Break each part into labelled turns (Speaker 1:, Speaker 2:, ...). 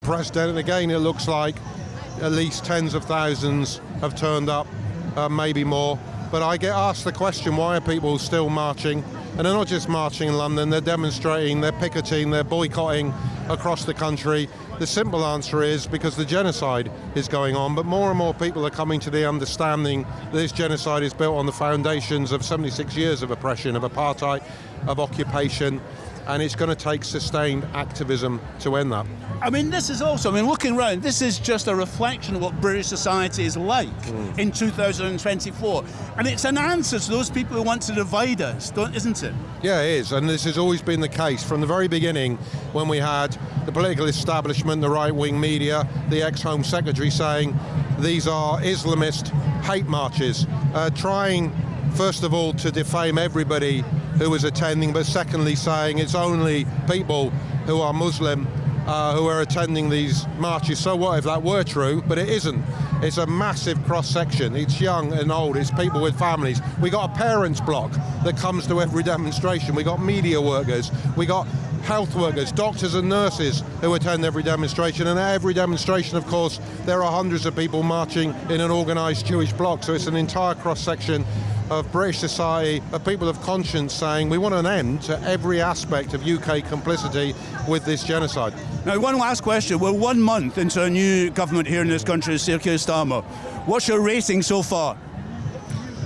Speaker 1: president. And again, it looks like at least tens of thousands have turned up, maybe more. But I get asked the question, why are people still marching? And they're not just marching in London, they're demonstrating, they're picketing, they're boycotting across the country. The simple answer is because the genocide is going on, but more and more people are coming to the understanding that this genocide is built on the foundations of 76 years of oppression, of apartheid, of occupation, and it's going to take sustained activism to end that.
Speaker 2: I mean, this is also, looking around, this is just a reflection of what British society is like in 2024. And it's an answer to those people who want to divide us, isn't it?
Speaker 1: Yeah, it is. And this has always been the case from the very beginning, when we had the political establishment, the right-wing media, the ex-Home Secretary saying these are Islamist hate marches, trying, first of all, to defame everybody who was attending, but secondly saying it's only people who are Muslim who are attending these marches. So what if that were true? But it isn't. It's a massive cross-section. It's young and old. It's people with families. We got a parents block that comes to every demonstration. We got media workers. We got health workers, doctors and nurses who attend every demonstration. And at every demonstration, of course, there are hundreds of people marching in an organised Jewish bloc. So it's an entire cross-section of British society, of people of conscience saying we want an end to every aspect of UK complicity with this genocide.
Speaker 2: Now, one last question. We're 1 month into a new government here in this country, Sir Keir Starmer. What's your rating so far?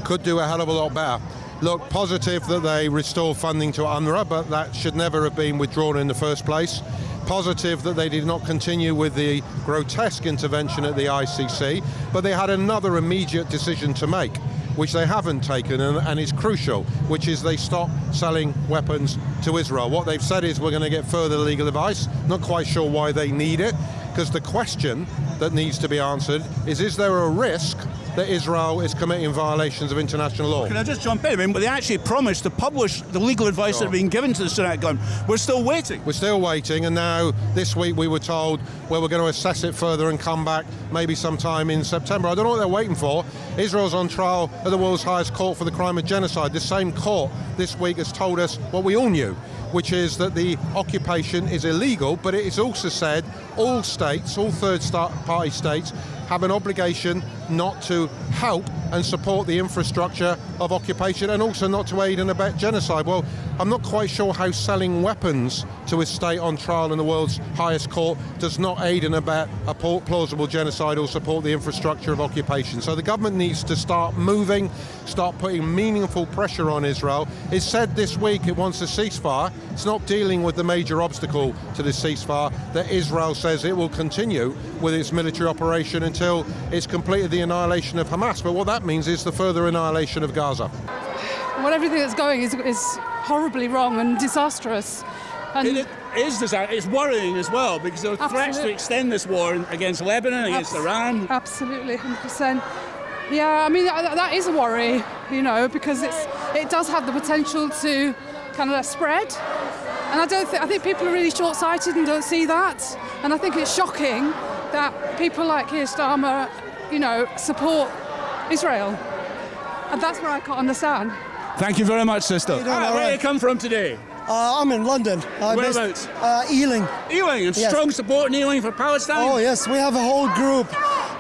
Speaker 1: Could do a hell of a lot better. Look, positive that they restore funding to UNRWA, but that should never have been withdrawn in the first place. Positive that they did not continue with the grotesque intervention at the ICC, but they had another immediate decision to make, which they haven't taken, and is crucial, which is they stop selling weapons to Israel. What they've said is we're going to get further legal advice. Not quite sure why they need it, because the question that needs to be answered is there a risk that Israel is committing violations of international law?
Speaker 2: Can I just jump in? But they actually promised to publish the legal advice that had been given to the Sudan government. We're still waiting.
Speaker 1: We're still waiting, and now this week we were told, well, we're going to assess it further and come back maybe sometime in September. I don't know what they're waiting for. Israel's on trial at the world's highest court for the crime of genocide. The same court this week has told us what we all knew, which is that the occupation is illegal, but it has also said all states, all third-party states, have an obligation not to help and support the infrastructure of occupation, and also not to aid and abet genocide. Well, I'm not quite sure how selling weapons to a state on trial in the world's highest court does not aid and abet a plausible genocide or support the infrastructure of occupation. So the government needs to start moving, start putting meaningful pressure on Israel. It said this week it wants a ceasefire. It's not dealing with the major obstacle to the ceasefire, that Israel says it will continue with its military operation until it's completed the annihilation of Hamas. But what that means is the further annihilation of Gaza.
Speaker 3: Well, everything that's going is horribly wrong and disastrous. And
Speaker 2: it is it's worrying as well, because there are threats to extend this war against Lebanon, against Iran.
Speaker 3: Absolutely, 100%. Yeah, I mean, that is a worry, because it does have the potential to kind of spread. And I think people are really short-sighted and don't see that. And I think it's shocking that people like Keir Starmer, support Israel. And that's what I can't understand.
Speaker 2: Thank you very much, sister. Where do you come from today?
Speaker 4: I'm in London.
Speaker 2: Whereabouts?
Speaker 4: Ealing.
Speaker 2: Ealing, and
Speaker 4: yes.
Speaker 2: Strong support in Ealing for Palestine?
Speaker 4: Oh yes, we have a whole group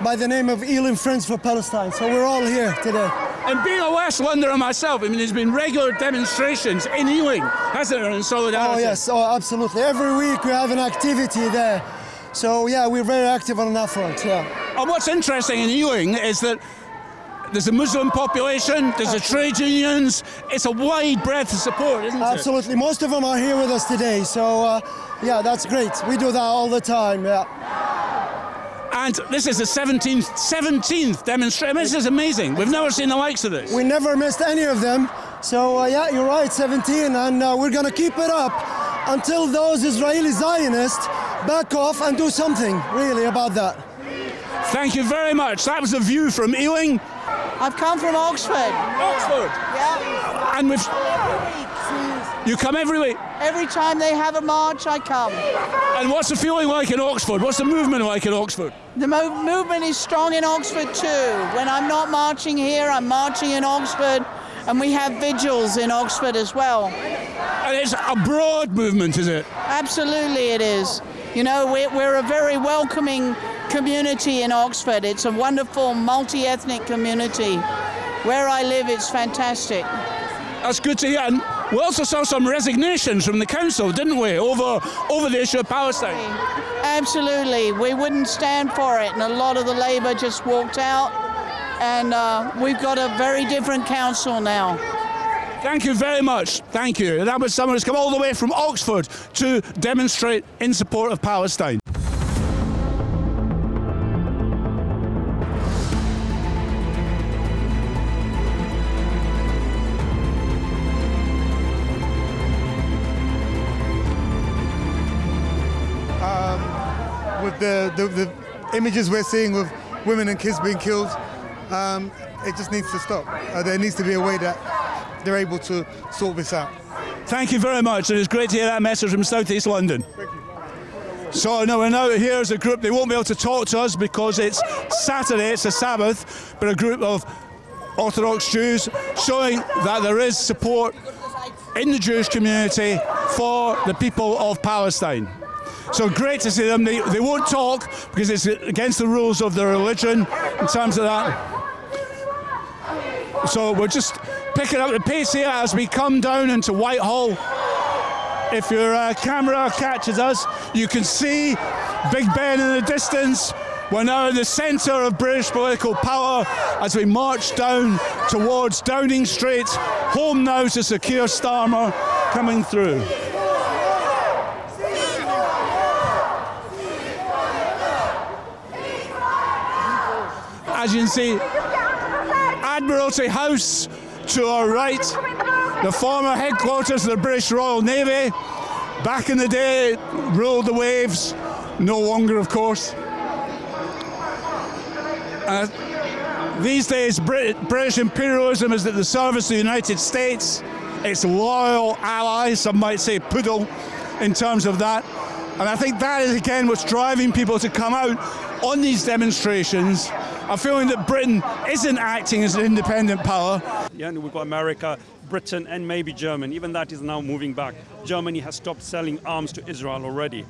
Speaker 4: by the name of Ealing Friends for Palestine, so we're all here today.
Speaker 2: And being a West Londoner myself, there's been regular demonstrations in Ealing, hasn't there, in solidarity?
Speaker 4: Oh yes, absolutely. Every week we have an activity there. So yeah, we're very active on that front, yeah.
Speaker 2: And what's interesting in Ealing is that there's a Muslim population, there's the trade unions, it's a wide breadth of support, isn't it?
Speaker 4: Absolutely, most of them are here with us today, so yeah, that's great. We do that all the time, yeah.
Speaker 2: And this is the 17th demonstration. This is amazing. We've never seen the likes of this.
Speaker 4: We never missed any of them. So yeah, you're right, 17, and we're going to keep it up until those Israeli Zionists back off and do something really about that.
Speaker 2: Thank you very much. That was a view from Ealing.
Speaker 5: I've come from Oxford.
Speaker 2: Oxford?
Speaker 5: Yeah.
Speaker 2: And you come every week?
Speaker 5: Every time they have a march, I come.
Speaker 2: And what's the feeling like in Oxford? What's the movement like in Oxford?
Speaker 5: The movement is strong in Oxford too. When I'm not marching here, I'm marching in Oxford, and we have vigils in Oxford as well.
Speaker 2: And it's a broad movement, is it?
Speaker 5: Absolutely it is. You know, we're a very welcoming community in Oxford. It's a wonderful multi-ethnic community. Where I live, it's fantastic.
Speaker 2: That's good to hear. And we also saw some resignations from the council, didn't we, over the issue of Palestine?
Speaker 5: Absolutely. We wouldn't stand for it, and a lot of the Labour just walked out, and we've got a very different council now.
Speaker 2: Thank you very much. Thank you. That was someone who's come all the way from Oxford to demonstrate in support of Palestine.
Speaker 6: With the images we're seeing of women and kids being killed, it just needs to stop. There needs to be a way that they're able to sort this out.
Speaker 2: Thank you very much, and it's great to hear that message from South East London.
Speaker 6: Thank you.
Speaker 2: So now we're now here as a group. They won't be able to talk to us because it's Saturday, it's a Sabbath, but a group of Orthodox Jews showing that there is support in the Jewish community for the people of Palestine. So great to see them. They won't talk because it's against the rules of their religion in terms of that. So we're just picking up the pace here as we come down into Whitehall. If your camera catches us, you can see Big Ben in the distance. We're now in the centre of British political power as we march down towards Downing Street, home now to Sir Keir Starmer coming through. As you can see, Admiralty House to our right, the former headquarters of the British Royal Navy. Back in the day, ruled the waves, no longer, of course. These days, British imperialism is at the service of the United States, its loyal ally, some might say poodle, in terms of that. And I think that is, again, what's driving people to come out on these demonstrations, a feeling that Britain isn't acting as an independent power.
Speaker 7: Yeah, and we've got America, Britain, and maybe Germany. Even that is now moving back. Germany has stopped selling arms to Israel already.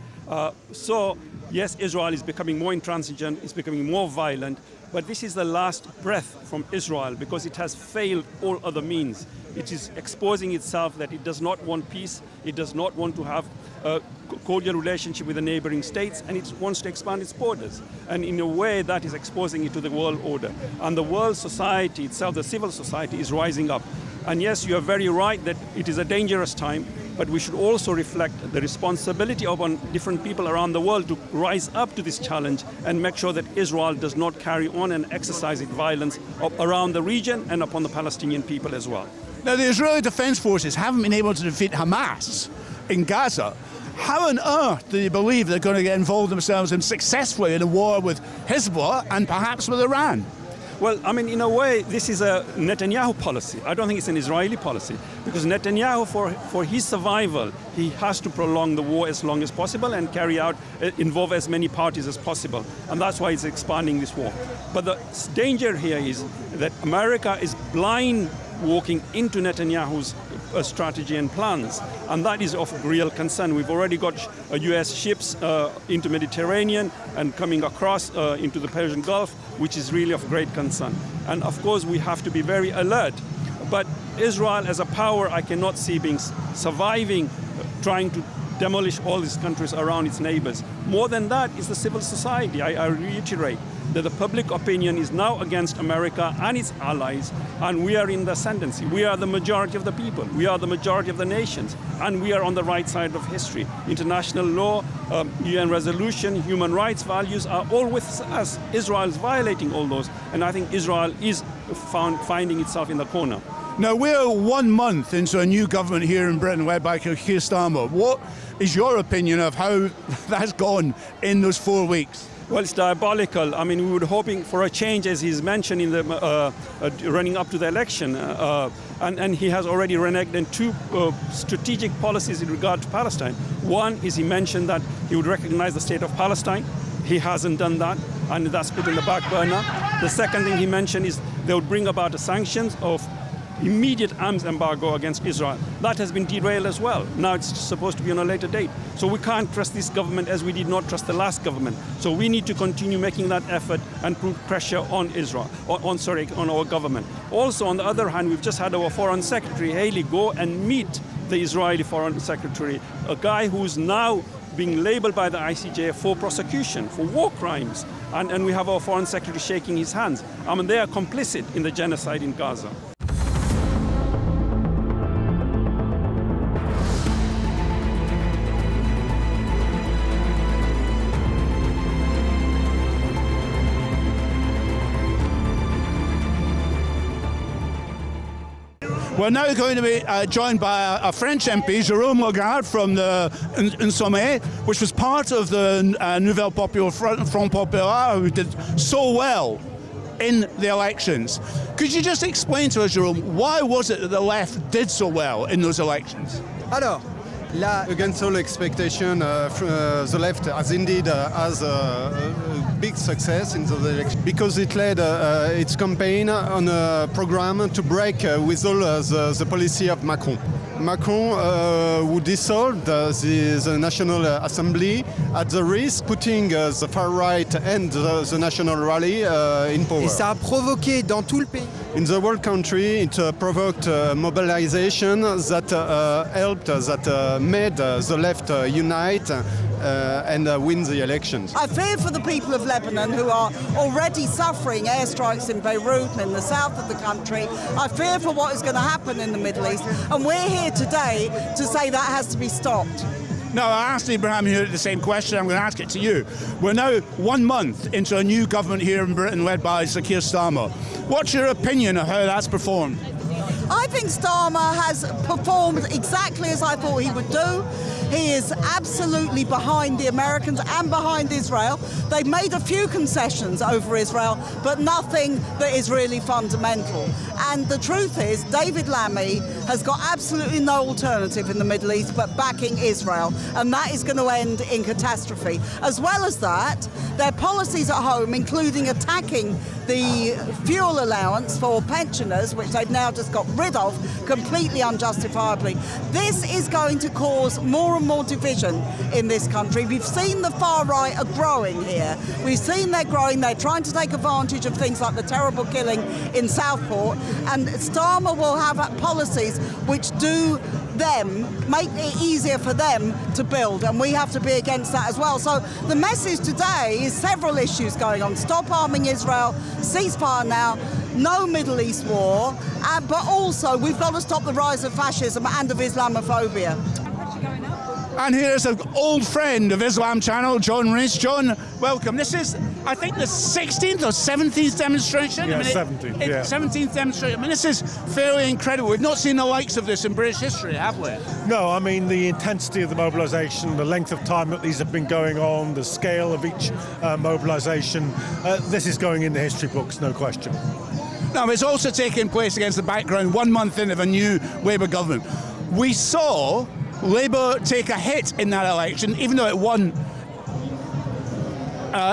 Speaker 7: So, yes, Israel is becoming more intransigent, it's becoming more violent, but this is the last breath from Israel because it has failed all other means. It is exposing itself that it does not want peace, it does not want to have a cordial relationship with the neighboring states, and it wants to expand its borders. And in a way, that is exposing it to the world order. And the world society itself, the civil society, is rising up. And yes, you are very right that it is a dangerous time, but we should also reflect the responsibility upon different people around the world to rise up to this challenge and make sure that Israel does not carry on and exercise its violence around the region and upon the Palestinian people as well.
Speaker 2: Now, the Israeli Defense Forces haven't been able to defeat Hamas in Gaza. How on earth do you believe they're going to get involved themselves in successfully in a war with Hezbollah and perhaps with Iran?
Speaker 7: Well, I mean, in a way, this is a Netanyahu policy. I don't think it's an Israeli policy, because Netanyahu, for his survival, he has to prolong the war as long as possible and involve as many parties as possible. And that's why he's expanding this war. But the danger here is that America is blind walking into Netanyahu's strategy and plans, and that is of real concern. We've already got US ships into Mediterranean and coming across into the Persian Gulf, which is really of great concern. And of course we have to be very alert. But Israel as a power, I cannot see being surviving, trying to demolish all these countries around its neighbors. More than that is the civil society. I reiterate that the public opinion is now against America and its allies, and we are in the ascendancy. We are the majority of the people. We are the majority of the nations, and we are on the right side of history. International law, UN resolution, human rights values are all with us. Israel is violating all those, and I think Israel is finding itself in the corner.
Speaker 2: Now, we're 1 month into a new government here in Britain led by Keir Starmer. What is your opinion of how that's gone in those 4 weeks?
Speaker 7: Well, it's diabolical. I mean, we were hoping for a change, as he's mentioned in the running up to the election, and he has already reneged on two strategic policies in regard to Palestine. One is he mentioned that he would recognize the state of Palestine. He hasn't done that, and that's put in the back burner. The second thing he mentioned is they would bring about the sanctions of immediate arms embargo against Israel. That has been derailed as well. Now it's supposed to be on a later date. So we can't trust this government as we did not trust the last government. So we need to continue making that effort and put pressure on Israel, on our government. Also, on the other hand, we've just had our Foreign Secretary, Haley, go and meet the Israeli Foreign Secretary, a guy who's now being labeled by the ICJ for prosecution, for war crimes. And we have our Foreign Secretary shaking his hands. I mean, they are complicit in the genocide in Gaza.
Speaker 2: We're now going to be joined by a French MP, Jérôme Lagarde, from the Insoumis, which was part of the Nouvelle Populaire Front Populaire, who did so well in the elections. Could you just explain to us, Jérôme, why was it that the left did so well in those elections?
Speaker 8: Alors, against all expectation, the left has indeed has a big success in the election because it led its campaign on a program to break with all the policy of Macron. Macron who dissolved the National Assembly at the risk putting the far right and the National Rally in power.
Speaker 9: Et ça a provoqué dans tout le pays.
Speaker 8: In the whole country, it provoked mobilization that helped, that made the left unite and win the elections.
Speaker 5: I fear for the people of Lebanon who are already suffering airstrikes in Beirut and in the south of the country. I fear for what is going to happen in the Middle East, and we're here today to say that has to be stopped.
Speaker 2: No, I asked Ibrahim here the same question. I'm going to ask it to you. We're now 1 month into a new government here in Britain led by Sir Keir Starmer. What's your opinion of how that's performed?
Speaker 5: I think Starmer has performed exactly as I thought he would do. He is absolutely behind the Americans and behind Israel. They've made a few concessions over Israel, but nothing that is really fundamental. And the truth is, David Lammy has got absolutely no alternative in the Middle East but backing Israel, and that is going to end in catastrophe. As well as that, their policies at home, including attacking the fuel allowance for pensioners, which they've now just got rid of completely unjustifiably. This is going to cause more and more division in this country. We've seen the far right are growing here. We've seen they're growing. They're trying to take advantage of things like the terrible killing in Southport, and Starmer will have policies which do make it easier for them to build, and we have to be against that as well. So the message today is several issues going on. Stop arming Israel, ceasefire now, no Middle East war, but also we've got to stop the rise of fascism and of Islamophobia.
Speaker 2: And here's an old friend of Islam Channel, John Rees. John, welcome. This is, I think, the 16th or 17th demonstration?
Speaker 10: Yeah, 17th, yeah.
Speaker 2: 17th demonstration. I mean, this is fairly incredible. We've not seen the likes of this in British history, have we?
Speaker 10: No, I mean, the intensity of the mobilisation, the length of time that these have been going on, the scale of each mobilisation, this is going in the history books, no question.
Speaker 2: No, it's also taking place against the background 1 month in of a new Labour government. We saw Labour take a hit in that election, even though it won.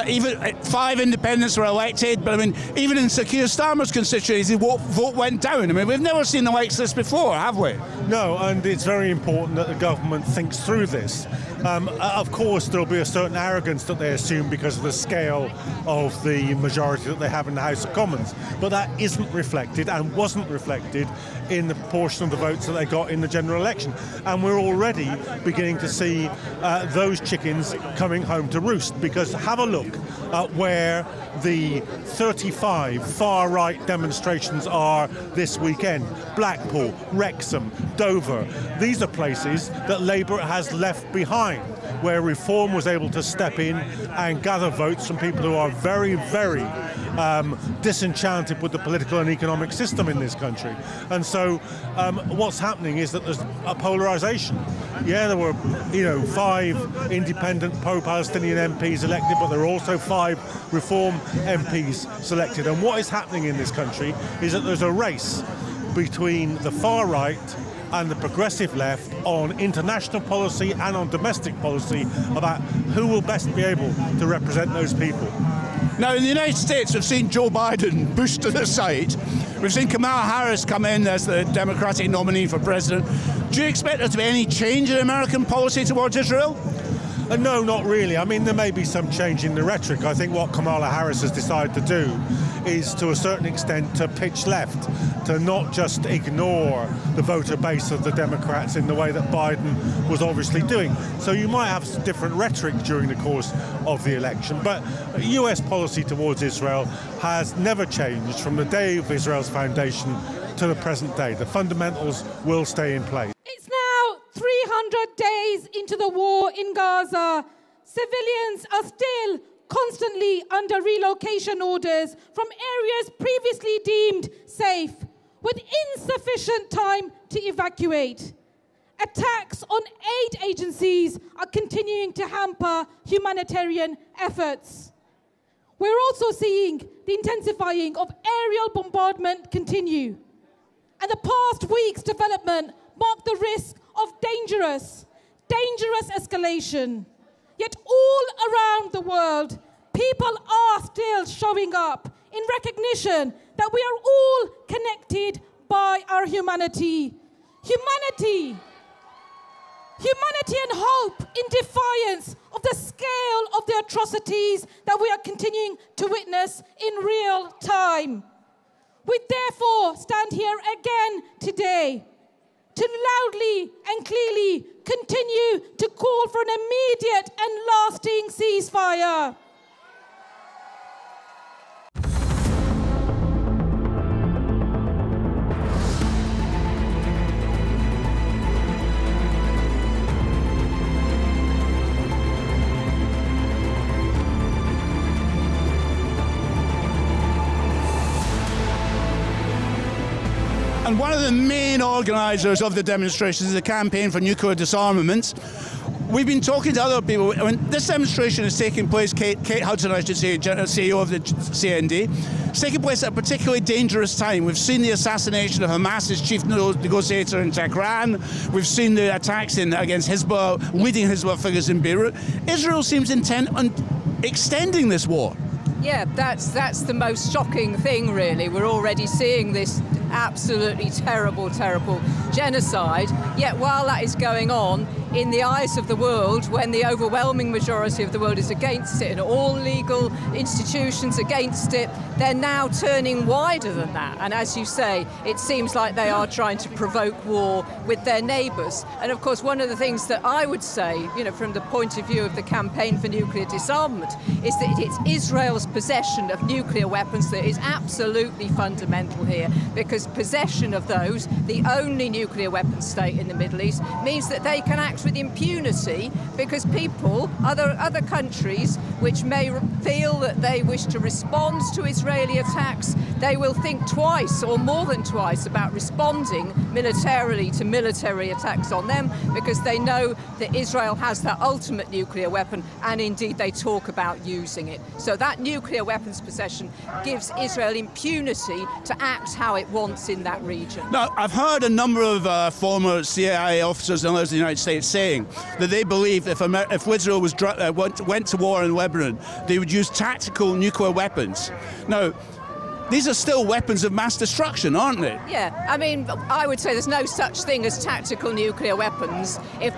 Speaker 2: Even 5 independents were elected, but I mean, even in Sir Keir Starmer's constituency, vote went down. I mean, we've never seen the likes of this before, have we?
Speaker 10: No, and it's very important that the government thinks through this. Of course, there'll be a certain arrogance that they assume because of the scale of the majority that they have in the House of Commons, but that isn't reflected and wasn't reflected in the proportion of the votes that they got in the general election. And we're already beginning to see those chickens coming home to roost, because have a look at where the 35 far-right demonstrations are this weekend. Blackpool, Wrexham, Dover. These are places that Labour has left behind, where Reform was able to step in and gather votes from people who are very, very disenchanted with the political and economic system in this country. And so what's happening is that there's a polarisation. Yeah, there were 5 independent pro-Palestinian MPs elected, but there are also 5 Reform MPs selected. And what is happening in this country is that there's a race between the far right and the progressive left on international policy and on domestic policy about who will best be able to represent those people.
Speaker 2: Now, in the United States, we've seen Joe Biden pushed to the side. We've seen Kamala Harris come in as the Democratic nominee for president. Do you expect there to be any change in American policy towards Israel?
Speaker 10: No, not really. I mean, there may be some change in the rhetoric. I think what Kamala Harris has decided to do is, to a certain extent, to pitch left, to not just ignore the voter base of the Democrats in the way that Biden was obviously doing. So you might have different rhetoric during the course of the election. But US policy towards Israel has never changed from the day of Israel's foundation to the present day. The fundamentals will stay in place.
Speaker 11: It's now 300 days into the war in Gaza. Civilians are still constantly under relocation orders from areas previously deemed safe, with insufficient time to evacuate. Attacks on aid agencies are continuing to hamper humanitarian efforts. We're also seeing the intensifying of aerial bombardment continue. And the past week's development marked the risk of dangerous escalation. Yet all around the world, people are still showing up in recognition that we are all connected by our humanity. Humanity and hope in defiance of the scale of the atrocities that we are continuing to witness in real time. We therefore stand here again today to loudly and clearly continue to call for an immediate and lasting ceasefire.
Speaker 2: And one of the main organisers of the demonstrations is the Campaign for Nuclear Disarmament. We've been talking to other people. When this demonstration is taking place, Kate Hudson, I should say, CEO of the CND, it's taking place at a particularly dangerous time. We've seen the assassination of Hamas's chief negotiator in Tehran. We've seen the attacks against Hezbollah, leading Hezbollah figures in Beirut. Israel seems intent on extending this war.
Speaker 12: Yeah, that's the most shocking thing, really. We're already seeing this absolutely terrible genocide. Yet while that is going on, in the eyes of the world, when the overwhelming majority of the world is against it and all legal institutions against it, they're now turning wider than that. And as you say, it seems like they are trying to provoke war with their neighbours. And of course, one of the things that I would say, from the point of view of the Campaign for Nuclear Disarmament, is that it's Israel's possession of nuclear weapons that is absolutely fundamental here, because possession of those, the only nuclear weapon state in the Middle East, means that they can act with impunity, because people, other countries which may feel that they wish to respond to Israeli attacks, they will think twice or more than twice about responding militarily to military attacks on them, because they know that Israel has that ultimate nuclear weapon, and indeed they talk about using it. So that nuclear weapons possession gives Israel impunity to act how it wants in that region.
Speaker 2: Now, I've heard a number of former CIA officers and others in the United States saying that they believe if Israel went to war in Lebanon, they would use tactical nuclear weapons. Now, these are still weapons of mass destruction, aren't they?
Speaker 12: Yeah, I mean, I would say there's no such thing as tactical nuclear weapons. If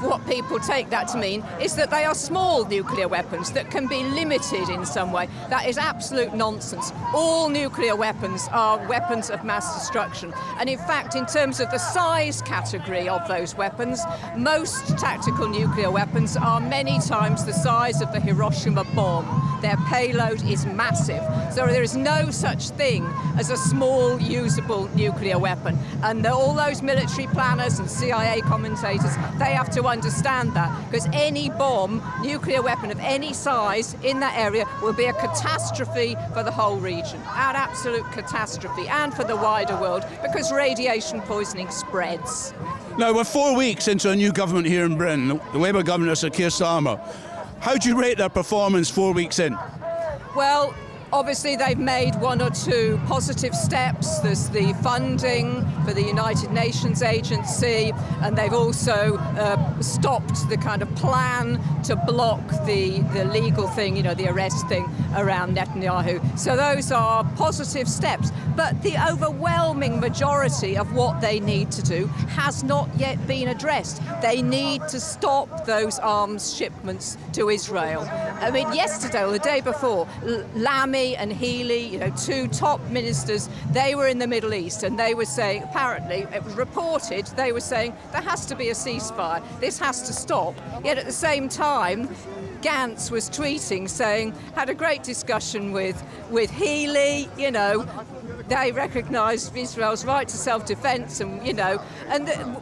Speaker 12: what people take that to mean is that they are small nuclear weapons that can be limited in some way. That is absolute nonsense. All nuclear weapons are weapons of mass destruction. And in fact, in terms of the size category of those weapons, most tactical nuclear weapons are many times the size of the Hiroshima bomb. Their payload is massive. So there is no such thing as a small usable nuclear weapon, and all those military planners and CIA commentators, they have to understand that, because any bomb, nuclear weapon of any size in that area will be a catastrophe for the whole region, an absolute catastrophe, and for the wider world, because radiation poisoning spreads.
Speaker 2: Now, we're 4 weeks into a new government here in Britain, the Labour governor, Sir Keir Starmer. How do you rate their performance 4 weeks in?
Speaker 12: Well, Obviously, they've made one or two positive steps. There's the funding for the United Nations agency, and they've also stopped the kind of plan to block the legal thing, the arrest thing around Netanyahu. So those are positive steps. But the overwhelming majority of what they need to do has not yet been addressed. They need to stop those arms shipments to Israel. I mean, yesterday or the day before, Lamy and Healy, two top ministers, they were in the Middle East, and they were saying, apparently, it was reported, they were saying there has to be a ceasefire. This has to stop. Yet at the same time, Gantz was tweeting saying, had a great discussion with Healy, they recognised Israel's right to self-defence, and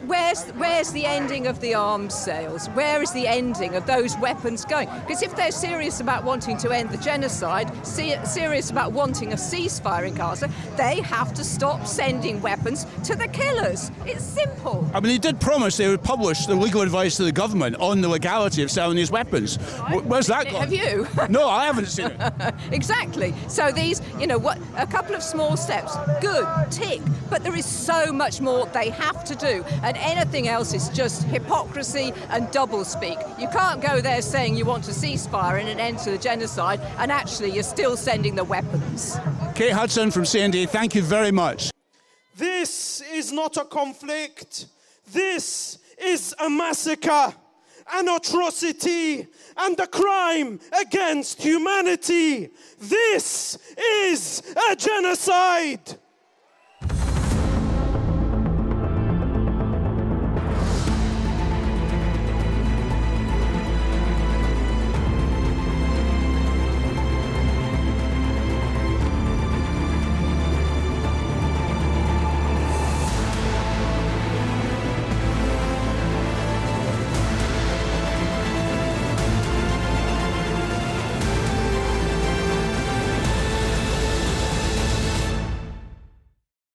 Speaker 12: where's the ending of the arms sales? Where is the ending of those weapons going? Because if they're serious about wanting to end the genocide, serious about wanting a ceasefire in Gaza, they have to stop sending weapons to the killers. It's simple.
Speaker 2: I mean, they did promise they would publish the legal advice to the government on the legality of selling these weapons. Where's that gone?
Speaker 12: Have you?
Speaker 2: No, I haven't seen it.
Speaker 12: Exactly. So these, a couple of small steps, good, tick, but there is so much more they have to do, and anything else is just hypocrisy and doublespeak. You can't go there saying you want a ceasefire and an end to the genocide, and actually you're still sending the weapons.
Speaker 2: Kate Hudson from CND, thank you very much.
Speaker 13: This is not a conflict. This is a massacre, an atrocity, and a crime against humanity. This is a genocide.